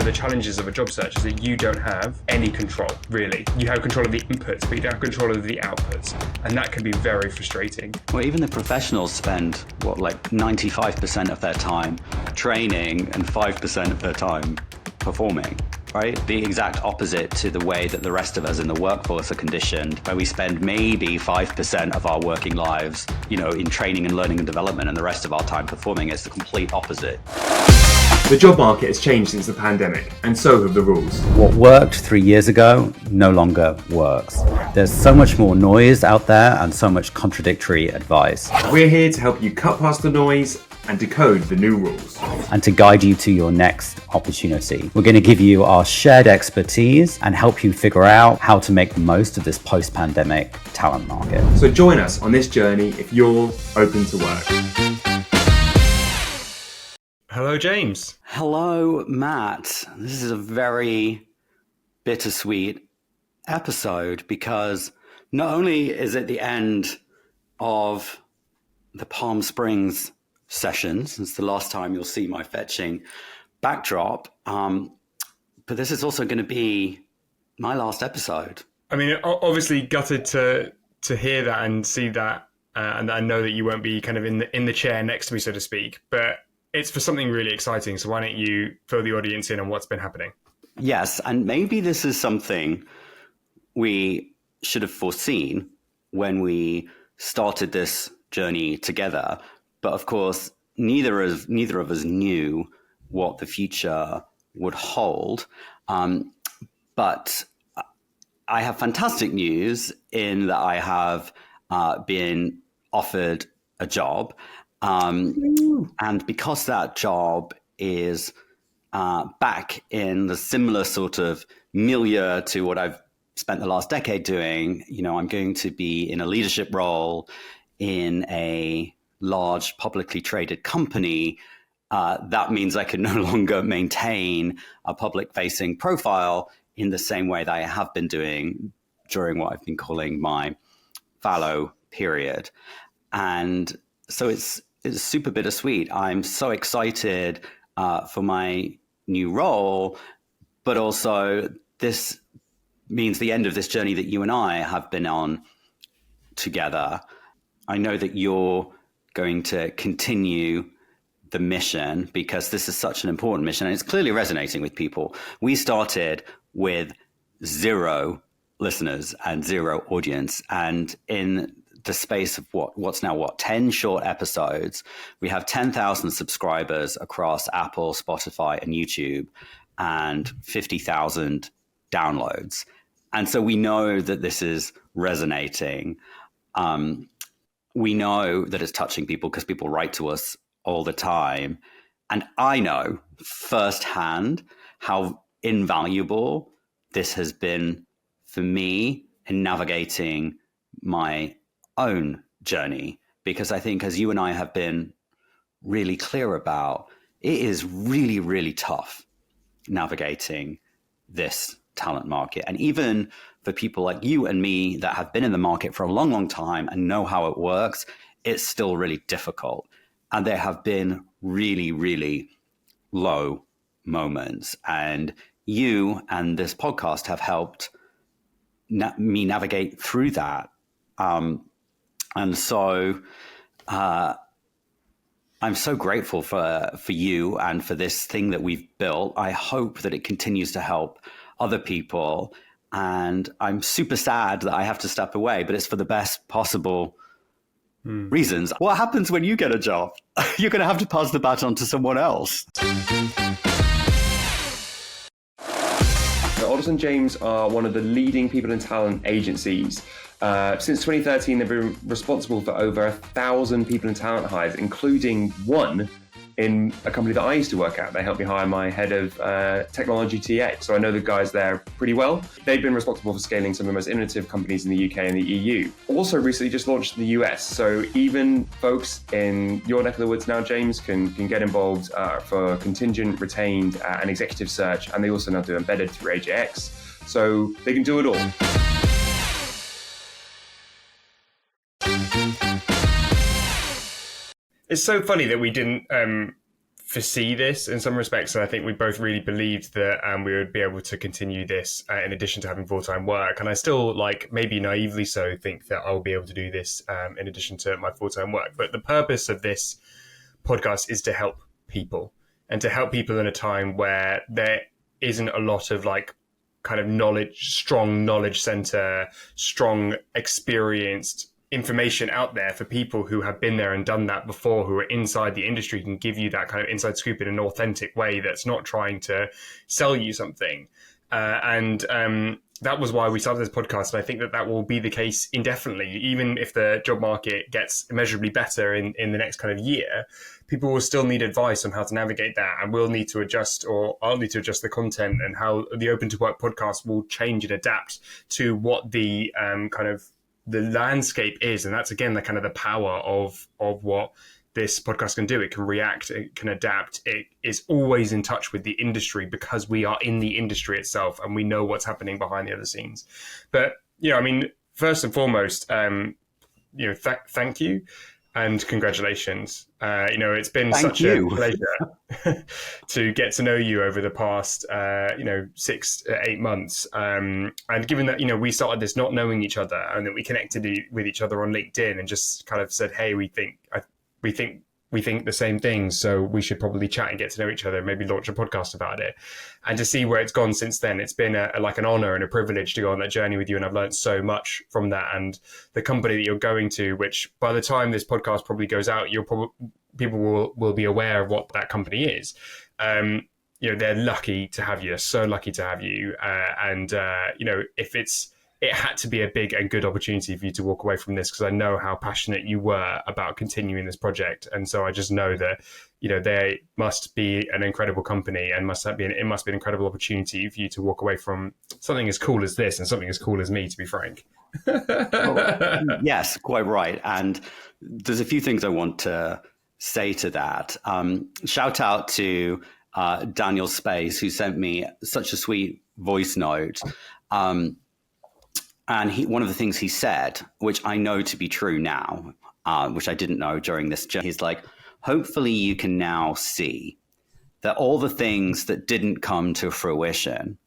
the challenges of a job search is that you don't have any control, really. You have control of the inputs, but you don't have control of the outputs. And that can be very frustrating. Well, even the professionals spend, 95% of their time training and 5% of their time performing, right? The exact opposite to the way that the rest of us in the workforce are conditioned, where we spend maybe 5% of our working lives, in training and learning and development, and the rest of our time performing. Is the complete opposite. The job market has changed since the pandemic, and so have the rules. What worked 3 years ago no longer works. There's so much more noise out there and so much contradictory advice. We're here to help you cut past the noise and decode the new rules. And to guide you to your next opportunity. We're going to give you our shared expertise and help you figure out how to make the most of this post-pandemic talent market. So join us on this journey if you're open to work. Hello, James. Hello, Matt. This is a very bittersweet episode because not only is it the end of the Palm Springs sessions, it's the last time you'll see my fetching backdrop, but this is also going to be my last episode. I mean, obviously gutted to hear that and see that, and I know that you won't be kind of in the chair next to me, so to speak, but it's for something really exciting. So why don't you fill the audience in on what's been happening? Yes, and maybe this is something we should have foreseen when we started this journey together. But of course, neither of us knew what the future would hold. But I have fantastic news in that I have been offered a job. And because that job is back in the similar sort of milieu to what I've spent the last decade doing, I'm going to be in a leadership role in a large publicly traded company. That means I can no longer maintain a public-facing profile in the same way that I have been doing during what I've been calling my fallow period. And so it's super bittersweet. I'm so excited for my new role, but also this means the end of this journey that you and I have been on together. I know that you're going to continue the mission because this is such an important mission and it's clearly resonating with people. We started with 0 listeners and 0 audience, and in the space of what's now 10 short episodes, we have 10,000 subscribers across Apple, Spotify, and YouTube, and 50,000 downloads. And so we know that this is resonating. We know that it's touching people because people write to us all the time. And I know firsthand how invaluable this has been for me in navigating my own journey, because I think, as you and I have been really clear about, it is really, really tough navigating this talent market. And even for people like you and me that have been in the market for a long, long time and know how it works, it's still really difficult. And there have been really, really low moments. And you and this podcast have helped me navigate through that. And so I'm so grateful for you and for this thing that we've built. I hope that it continues to help other people. And I'm super sad that I have to step away, but it's for the best possible reasons. What happens when you get a job? You're going to have to pass the baton to someone else. So Alderson James are one of the leading people and talent agencies. Since 2013, they've been responsible for over 1,000 people and talent hires, including one in a company that I used to work at. They helped me hire my head of technology TA. So I know the guys there pretty well. They've been responsible for scaling some of the most innovative companies in the UK and the EU. Also recently just launched in the US. So even folks in your neck of the woods now, James, can get involved for contingent, retained, and executive search. And they also now do embedded through AJX. So they can do it all. It's so funny that we didn't foresee this in some respects, and I think we both really believed that we would be able to continue this in addition to having full-time work. And I still, like, maybe naively so, think that I'll be able to do this in addition to my full-time work. But the purpose of this podcast is to help people, and to help people in a time where there isn't a lot of like kind of strong knowledge center, strong experienced information out there for people who have been there and done that before, who are inside the industry, can give you that kind of inside scoop in an authentic way that's not trying to sell you something. And that was why we started this podcast. And I think that that will be the case indefinitely. Even if the job market gets immeasurably better in the next kind of year, people will still need advice on how to navigate that. And we'll need to adjust, or I'll need to adjust the content, and how the OpenToWork podcast will change and adapt to what the kind of the landscape is. And that's, again, the kind of the power of what this podcast can do. It can react, it can adapt, it is always in touch with the industry because we are in the industry itself and we know what's happening behind the other scenes. But, I mean, first and foremost, thank you and congratulations. It's been such a pleasure to get to know you over the past, 6 to 8 months. And given that, we started this not knowing each other, and that we connected with each other on LinkedIn and just kind of said, hey, we think the same things, so we should probably chat and get to know each other, maybe launch a podcast about it. And to see where it's gone since then, it's been like an honor and a privilege to go on that journey with you, and I've learned so much from that. And the company that you're going to, which by the time this podcast probably goes out, people will be aware of what that company is. They're lucky to have you. They're so lucky to have you. It had to be a big and good opportunity for you to walk away from this, because I know how passionate you were about continuing this project. And so I just know that, they must be an incredible company, and it must be an incredible opportunity for you to walk away from something as cool as this and something as cool as me, to be frank. Yes, quite right. And there's a few things I want to say to that. Shout out to Daniel Space, who sent me such a sweet voice note. And one of the things he said, which I know to be true now, which I didn't know during this journey, he's like, hopefully you can now see that all the things that didn't come to fruition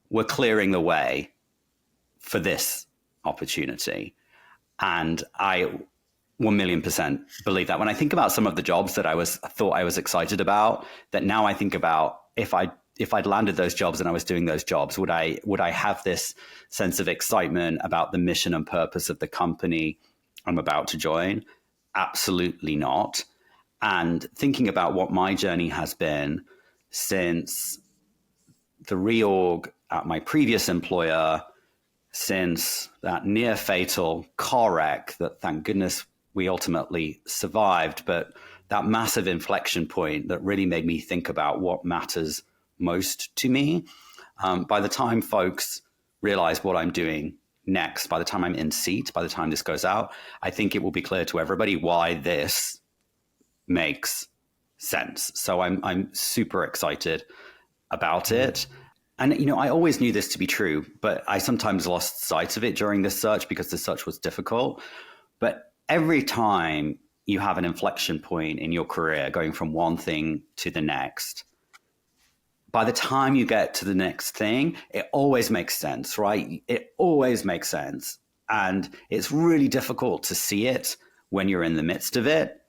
were clearing the way for this opportunity. And I 1,000,000% believe that. When I think about some of the jobs that I thought I was excited about, that now I think about, if I'd landed those jobs and I was doing those jobs, would I have this sense of excitement about the mission and purpose of the company I'm about to join? Absolutely not. And thinking about what my journey has been since the reorg at my previous employer, since that near fatal car wreck that, thank goodness, we ultimately survived, but that massive inflection point that really made me think about what matters most to me. By the time folks realize what I'm doing next, by the time I'm in seat, by the time this goes out, I think it will be clear to everybody why this makes sense. So I'm super excited about it. And, I always knew this to be true, but I sometimes lost sight of it during this search because the search was difficult. But every time you have an inflection point in your career, going from one thing to the next, by the time you get to the next thing, it always makes sense, right? It always makes sense. And it's really difficult to see it when you're in the midst of it.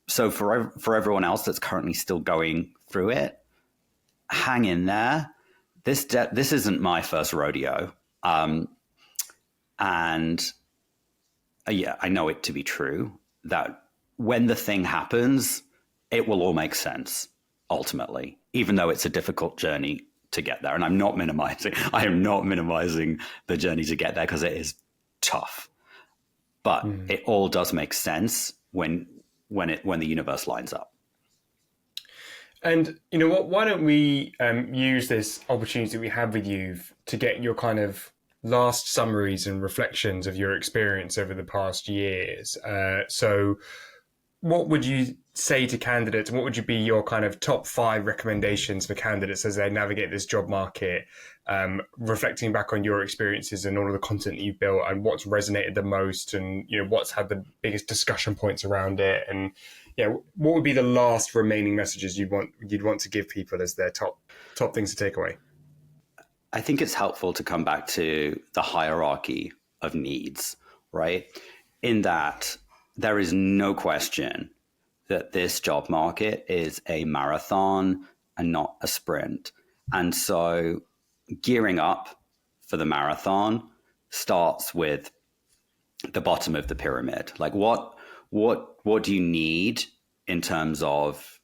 So for everyone else that's currently still going through it, hang in there. This isn't my first rodeo. I know it to be true that when the thing happens, it will all make sense ultimately, even though it's a difficult journey to get there. And I am not minimizing the journey to get there, because it is tough. But it all does make sense when the universe lines up. And you know what? Why don't we use this opportunity we have with you to get your kind of last summaries and reflections of your experience over the past years. So what would you say to candidates? What would be your kind of top 5 recommendations for candidates as they navigate this job market, reflecting back on your experiences and all of the content that you've built, and what's resonated the most, and what's had the biggest discussion points around it, and yeah, what would be the last remaining messages you'd want to give people as their top things to take away? I think it's helpful to come back to the hierarchy of needs, right? In that there is no question that this job market is a marathon and not a sprint. And so gearing up for the marathon starts with the bottom of the pyramid. Like what do you need in terms of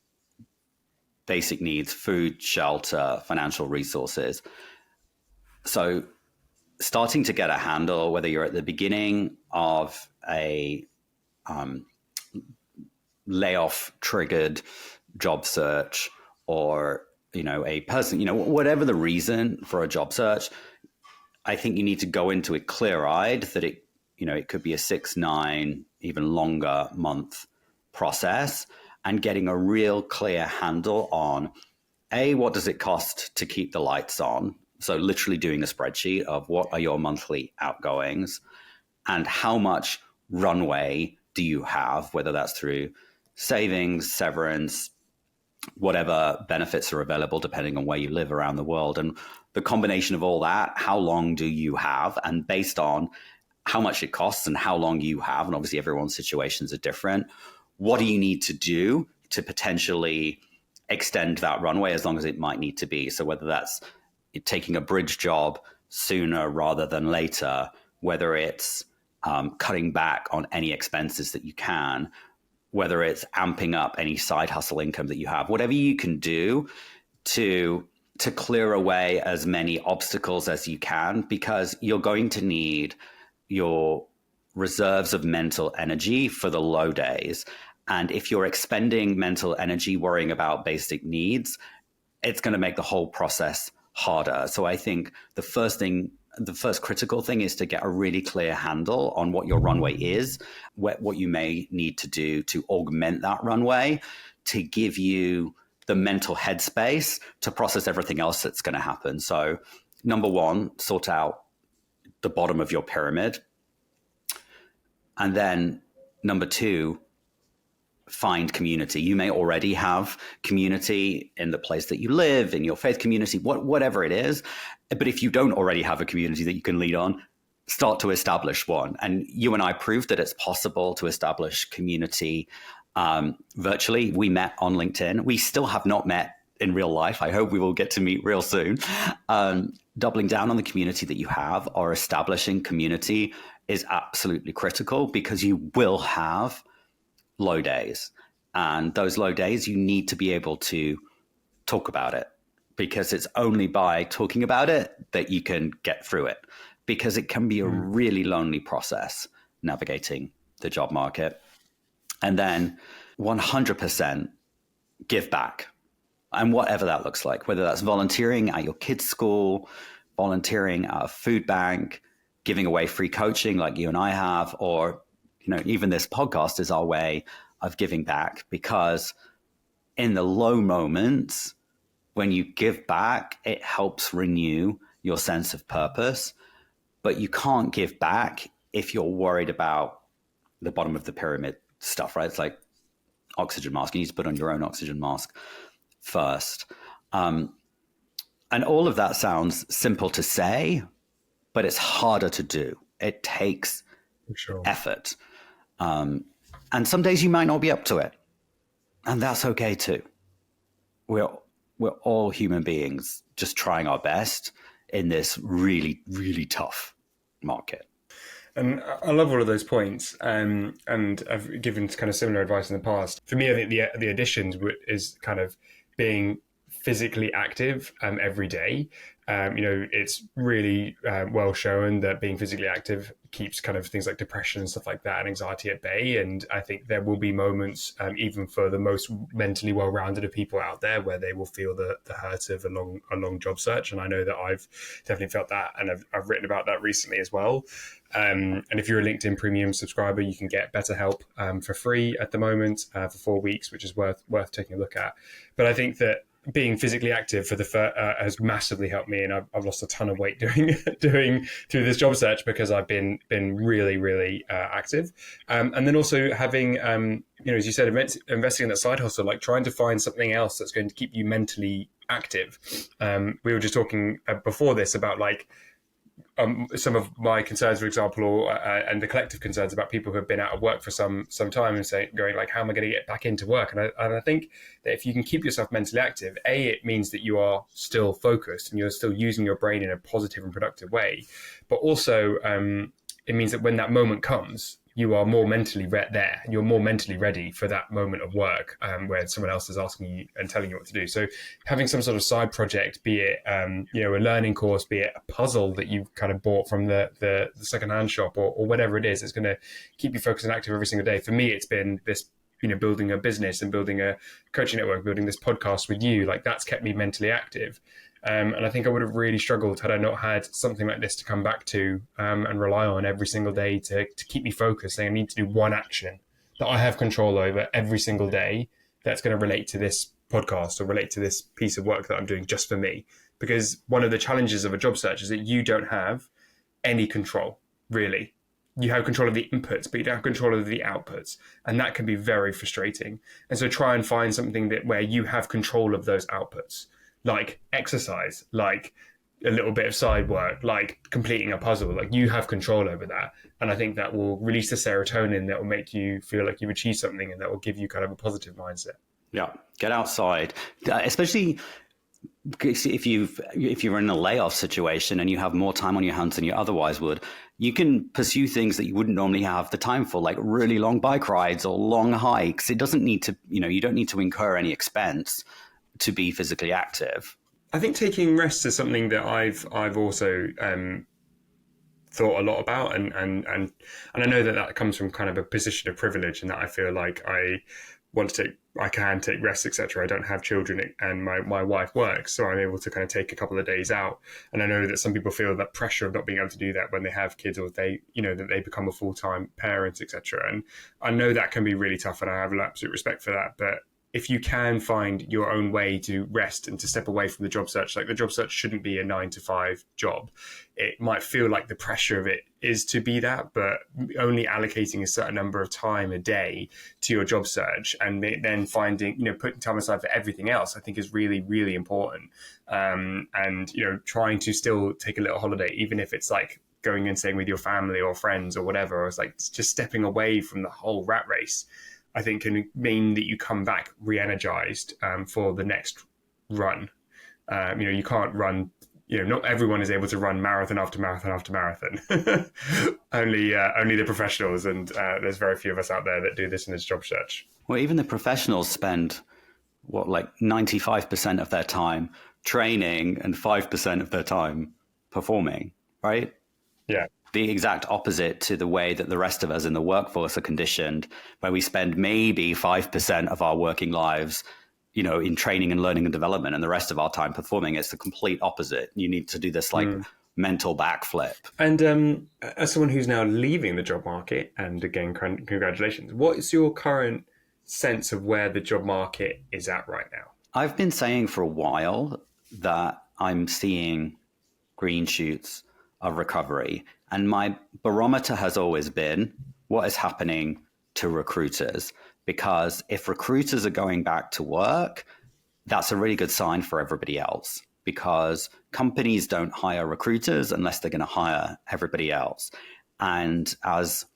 basic needs, food, shelter, financial resources? So starting to get a handle, whether you're at the beginning of a layoff triggered job search, or a person, whatever the reason for a job search, I think you need to go into it clear-eyed that it could be a 6, 9, even longer month process, and getting a real clear handle on what does it cost to keep the lights on. So literally doing a spreadsheet of what are your monthly outgoings and how much runway do you have, whether that's through savings, severance, whatever benefits are available depending on where you live around the world. And the combination of all that, how long do you have? And based on how much it costs and how long you have, and obviously everyone's situations are different, what do you need to do to potentially extend that runway as long as it might need to be? So whether that's taking a bridge job sooner rather than later, whether it's cutting back on any expenses that you can, whether it's amping up any side hustle income that you have, whatever you can do to clear away as many obstacles as you can, because you're going to need your reserves of mental energy for the low days. And if you're expending mental energy worrying about basic needs, it's going to make the whole process harder. So I think the first critical thing is to get a really clear handle on what your runway is, what you may need to do to augment that runway to give you the mental headspace to process everything else that's going to happen. So number one, sort out the bottom of your pyramid. And then number two, find community. You may already have community in the place that you live, in your faith community, whatever it is. But if you don't already have a community that you can lead on, start to establish one. And you and I proved that it's possible to establish community virtually. We met on LinkedIn. We still have not met in real life. I hope we will get to meet real soon. Doubling down on the community that you have or establishing community is absolutely critical, because you will have low days. And those low days, you need to be able to talk about it, because it's only by talking about it that you can get through it, because it can be a really lonely process navigating the job market. And then 100% give back. And whatever that looks like, whether that's volunteering at your kids' school, volunteering at a food bank, giving away free coaching like you and I have, or even this podcast is our way of giving back, because in the low moments, when you give back, it helps renew your sense of purpose. But you can't give back if you're worried about the bottom of the pyramid stuff, right? It's like oxygen mask. You need to put on your own oxygen mask first. And all of that sounds simple to say, but it's harder to do. It takes effort. And some days you might not be up to it. And that's okay too. We're all human beings just trying our best in this really, really tough market. And I love all of those points. And I've given kind of similar advice in the past. For me, I think the additions is kind of being physically active every day. It's really well shown that being physically active keeps kind of things like depression and stuff like that and anxiety at bay. And I think there will be moments, even for the most mentally well-rounded of people out there, where they will feel the hurt of a long job search. And I know that I've definitely felt that, and I've written about that recently as well. And if you're a LinkedIn Premium subscriber, you can get BetterHelp for free at the moment for 4 weeks, which is worth taking a look at. But I think that being physically active for has massively helped me, and I've lost a ton of weight doing through this job search because I've been really really active, and then also having as you said, investing in that side hustle, like trying to find something else that's going to keep you mentally active. We were just talking before this about like some of my concerns, for example, and the collective concerns about people who have been out of work for some time and going like, how am I going to get back into work? And I think that if you can keep yourself mentally active, it means that you are still focused and you're still using your brain in a positive and productive way. But also, it means that when that moment comes, you are more mentally there. You're more mentally ready for that moment of work where someone else is asking you and telling you what to do. So having some sort of side project, be it a learning course, be it a puzzle that you've kind of bought from the secondhand shop or whatever it is, it's going to keep you focused and active every single day. For me, it's been this, building a business and building a coaching network, building this podcast with you, like that's kept me mentally active. And I think I would have really struggled had I not had something like this to come back to and rely on every single day to keep me focused. Saying I need to do one action that I have control over every single day that's going to relate to this podcast or relate to this piece of work that I'm doing just for me. Because one of the challenges of a job search is that you don't have any control, really. You have control of the inputs, but you don't have control of the outputs. And that can be very frustrating. And so try and find something where you have control of those outputs, like exercise, like a little bit of side work, like completing a puzzle, like you have control over that. And I think that will release the serotonin that will make you feel like you've achieved something and that will give you kind of a positive mindset. Yeah, get outside, especially if you're in a layoff situation and you have more time on your hands than you otherwise would. You can pursue things that you wouldn't normally have the time for, like really long bike rides or long hikes. It doesn't need to, you don't need to incur any expense to be physically active. I think taking rest is something that I've also thought a lot about, and I know that comes from kind of a position of privilege, and that I feel like I can take rest, etc. I don't have children, and my wife works, so I'm able to kind of take a couple of days out. And I know that some people feel that pressure of not being able to do that when they have kids, or that they become a full-time parent, etc. And I know that can be really tough, and I have absolute respect for that. But if you can find your own way to rest and to step away from the job search, like the job search shouldn't be a 9-to-5 job. It might feel like the pressure of it is to be that, but only allocating a certain number of time a day to your job search and then finding, putting time aside for everything else, I think is really, really important. And, trying to still take a little holiday, even if it's like going and staying with your family or friends or whatever, or it's like just stepping away from the whole rat race, I think can mean that you come back re-energized for the next run. You can't run, not everyone is able to run marathon after marathon after marathon. only the professionals, and there's very few of us out there that do this in this job search. Well, even the professionals spend 95% of their time training and 5% of their time performing, right? Yeah. The exact opposite to the way that the rest of us in the workforce are conditioned, where we spend maybe 5% of our working lives, in training and learning and development, and the rest of our time performing. It's the complete opposite. You need to do this mental backflip. And as someone who's now leaving the job market, and again, congratulations, what is your current sense of where the job market is at right now? I've been saying for a while that I'm seeing green shoots of recovery. And my barometer has always been what is happening to recruiters. Because if recruiters are going back to work, that's a really good sign for everybody else. Because companies don't hire recruiters unless they're going to hire everybody else. And as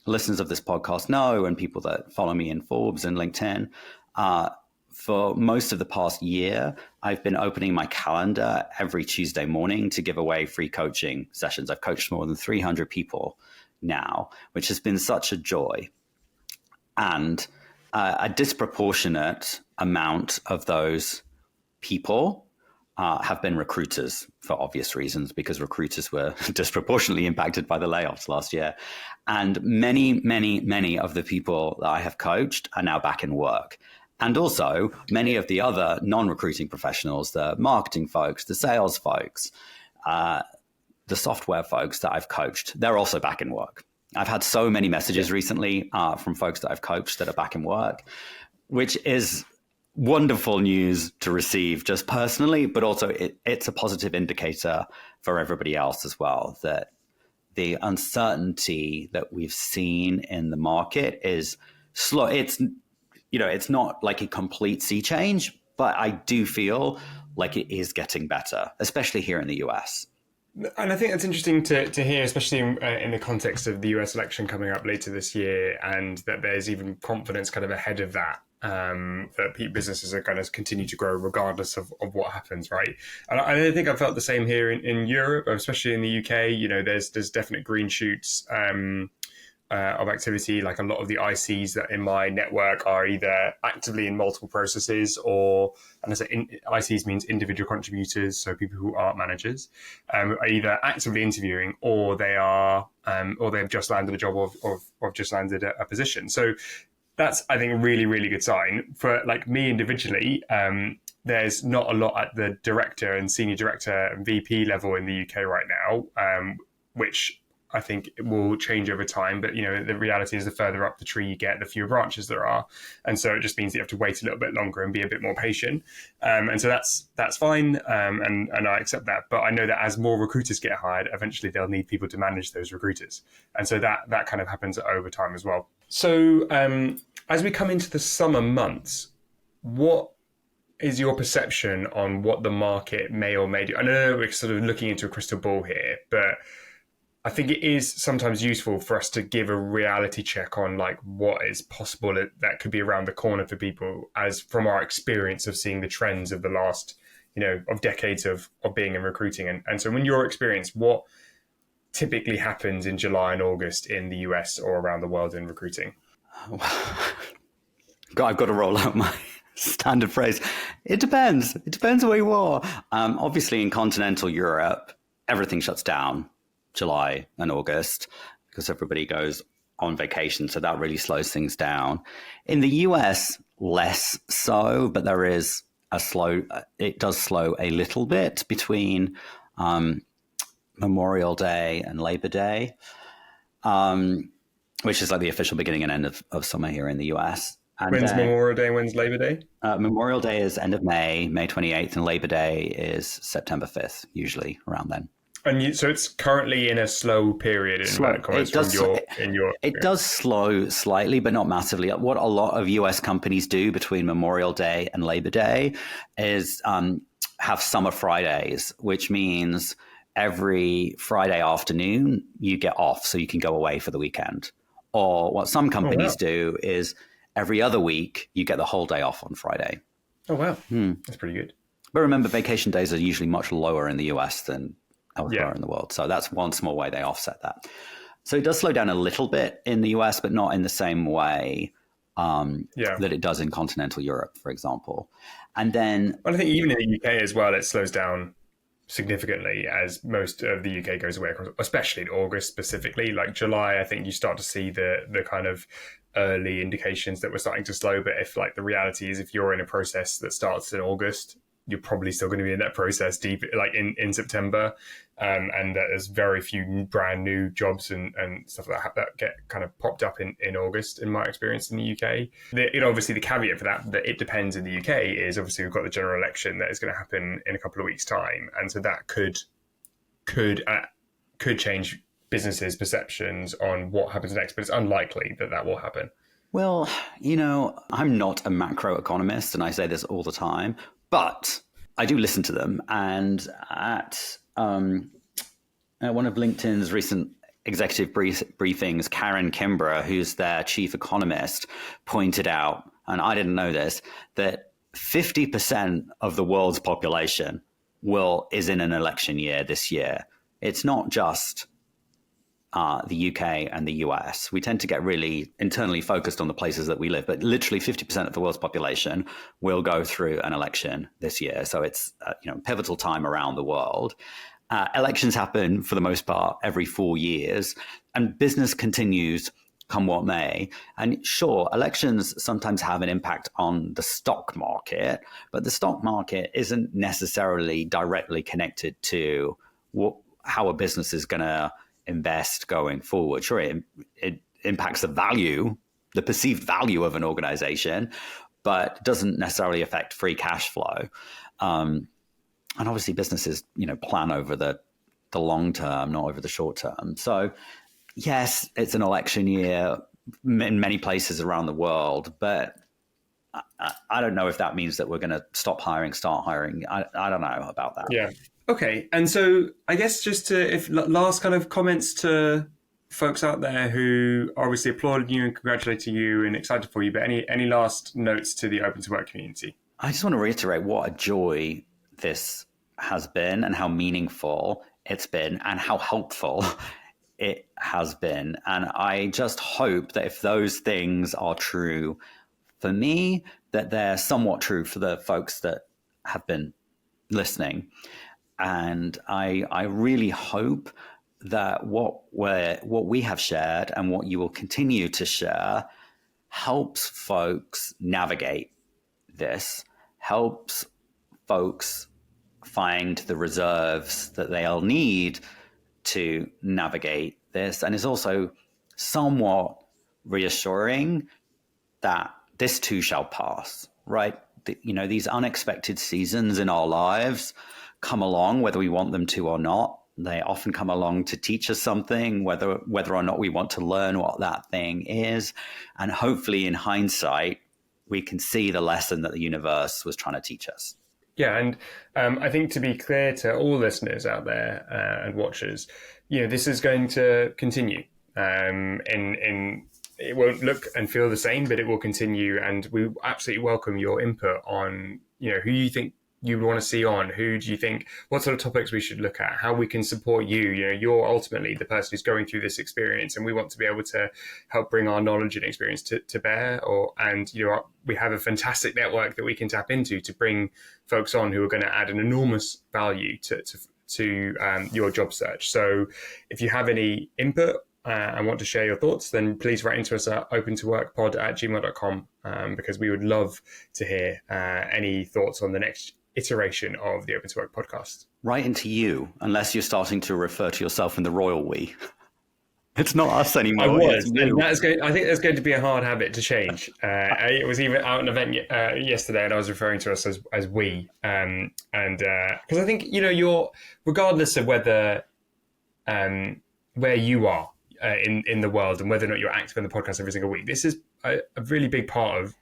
listeners of this podcast know, and people that follow me in Forbes and LinkedIn, for most of the past year, I've been opening my calendar every Tuesday morning to give away free coaching sessions. I've coached more than 300 people now, which has been such a joy. And a disproportionate amount of those people have been recruiters for obvious reasons, because recruiters were disproportionately impacted by the layoffs last year. And many, many, many of the people that I have coached are now back in work. And also many of the other non-recruiting professionals, the marketing folks, the sales folks, the software folks that I've coached, they're also back in work. I've had so many messages recently from folks that I've coached that are back in work, which is wonderful news to receive just personally, but also it's a positive indicator for everybody else as well, that the uncertainty that we've seen in the market is slow. It's not like a complete sea change, but I do feel like it is getting better, especially here in the US. And I think that's interesting to hear, especially in the context of the US election coming up later this year, and that there's even confidence kind of ahead of that, that businesses are going to continue to grow regardless of what happens, right? And I think I felt the same here in Europe, especially in the UK. There's definite green shoots of activity. Like a lot of the ICs that in my network are either actively in multiple processes, or, and I say ICs means individual contributors, so people who aren't managers, are either actively interviewing, or they are, or they've just landed a job or just landed a position. So that's, I think, a really, really good sign. For like me individually, there's not a lot at the director and senior director and VP level in the UK right now, which I think it will change over time. But, the reality is the further up the tree you get, the fewer branches there are. And so it just means that you have to wait a little bit longer and be a bit more patient. And so that's fine. And I accept that. But I know that as more recruiters get hired, eventually they'll need people to manage those recruiters. And so that kind of happens over time as well. So as we come into the summer months, what is your perception on what the market may or may do? I know we're sort of looking into a crystal ball here, but I think it is sometimes useful for us to give a reality check on like what is possible that could be around the corner for people, as from our experience of seeing the trends of the last, of decades of being in recruiting. And so in your experience, what typically happens in July and August in the US or around the world in recruiting? I've got to roll out my standard phrase. It depends. It depends where you are. Obviously in continental Europe, everything shuts down July and August because everybody goes on vacation. So that really slows things down. In the US, less so, but there is it does slow a little bit between Memorial Day and Labor Day, which is like the official beginning and end of summer here in the US. And when's Memorial Day? When's Labor Day? Memorial Day is end of May 28th, and Labor Day is September 5th, usually around then. And so it's currently in a slow period It does slow slightly, but not massively. What a lot of US companies do between Memorial Day and Labor Day is have summer Fridays, which means every Friday afternoon you get off so you can go away for the weekend. Or what some companies do is every other week you get the whole day off on Friday. Oh, wow. That's pretty good. But remember, vacation days are usually much lower in the US than elsewhere in the world. So that's one small way they offset that. So it does slow down a little bit in the US, but not in the same way that it does in continental Europe, for example. And then... Well, I think even in the UK as well, it slows down significantly as most of the UK goes away, especially in August specifically. Like July, I think you start to see the kind of early indications that we're starting to slow. But if like the reality is, if you're in a process that starts in August, you're probably still going to be in that process deep, like in September, and there's very few brand new jobs and stuff that get kind of popped up in August, in my experience in the UK. Obviously the caveat for that it depends in the UK is obviously we've got the general election that is going to happen in a couple of weeks' time, and so that could change businesses' perceptions on what happens next, but it's unlikely that will happen. Well, I'm not a macroeconomist, and I say this all the time, but I do listen to them. And at one of LinkedIn's recent executive briefings, Karen Kimbrough, who's their chief economist, pointed out, and I didn't know this, that 50% of the world's population is in an election year this year. It's not just the UK and the US. We tend to get really internally focused on the places that we live, but literally 50% of the world's population will go through an election this year. So it's pivotal time around the world. Elections happen for the most part every 4 years, and business continues come what may. And sure, elections sometimes have an impact on the stock market, but the stock market isn't necessarily directly connected to how a business is going to invest going forward. Sure, it impacts the perceived value of an organization, but doesn't necessarily affect free cash flow. And obviously businesses, plan over the long term, not over the short term. So yes, it's an election year in many places around the world, but I don't know if that means that we're going to start hiring. I don't know about that. Yeah. Okay. And so I guess just if last kind of comments to folks out there who obviously applauded you and congratulated you and excited for you, but any last notes to the Open to Work community? I just want to reiterate what a joy this has been and how meaningful it's been and how helpful it has been. And I just hope that if those things are true for me, that they're somewhat true for the folks that have been listening. And I really hope that what we have shared and what you will continue to share helps folks navigate this, helps folks find the reserves that they'll need to navigate this, and is also somewhat reassuring that this too shall pass, right? These unexpected seasons in our lives come along, whether we want them to or not. They often come along to teach us something, whether or not we want to learn what that thing is. And hopefully in hindsight, we can see the lesson that the universe was trying to teach us. Yeah, and I think to be clear to all listeners out there and watchers, this is going to continue. It won't look and feel the same, but it will continue. And we absolutely welcome your input on, who you think you want to see on, who do you think, what sort of topics we should look at, how we can support you. You're ultimately the person who's going through this experience, and we want to be able to help bring our knowledge and experience to bear. We have a fantastic network that we can tap into to bring folks on who are going to add an enormous value to your job search. So if you have any input and want to share your thoughts, then please write into us at OpenToWorkPod@gmail.com, because we would love to hear any thoughts on the next iteration of the Open to Work podcast. Right into you, unless you're starting to refer to yourself in the royal we. It's not us anymore. I was, and I think that's going to be a hard habit to change. I was even out at an event yesterday, and I was referring to us as we, and because I think you're, regardless of whether where you are in the world and whether or not you're active in the podcast every single week, this is a really big part of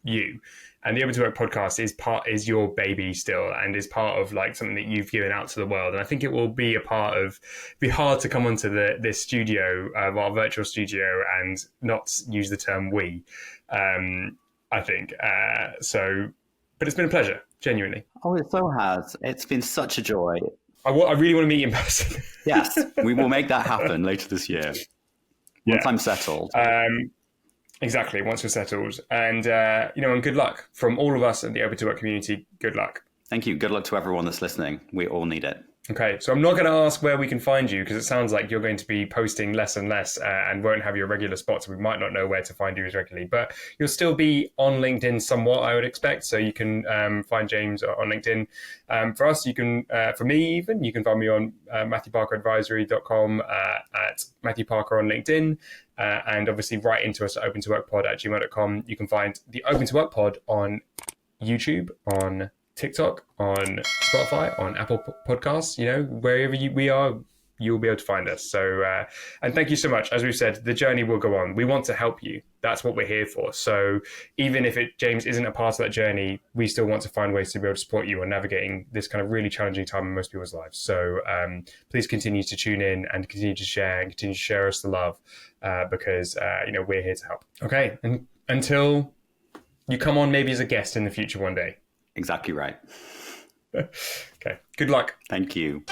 you. And the Open to Work podcast is your baby still, and is part of like something that you've given out to the world. And I think it will be be hard to come onto this studio, our virtual studio, and not use the term we. I think so. But it's been a pleasure, genuinely. Oh, it so has. It's been such a joy. I really want to meet you in person. Yes, we will make that happen later this year. Once I'm settled. Exactly, once we're settled. And, and good luck from all of us in the Open to Work community. Good luck. Thank you. Good luck to everyone that's listening. We all need it. Okay, so I'm not going to ask where we can find you, because it sounds like you're going to be posting less and less and won't have your regular spots. We might not know where to find you as regularly, but you'll still be on LinkedIn somewhat, I would expect. So you can find James on LinkedIn. For us, you can, for me even, you can find me on MatthewParkerAdvisory.com, at Matthew Parker on LinkedIn. And obviously write into us at OpenToWorkPod@gmail.com. You can find the Open to Work Pod on YouTube, on TikTok, on Spotify, on Apple Podcasts, wherever we are, you'll be able to find us. So, and thank you so much. As we've said, the journey will go on. We want to help you. That's what we're here for. So even if James isn't a part of that journey, we still want to find ways to be able to support you on navigating this kind of really challenging time in most people's lives. So please continue to tune in and continue to share and continue to share us the love, because, we're here to help. Okay. And until you come on maybe as a guest in the future one day. Exactly right. Okay. Good luck. Thank you.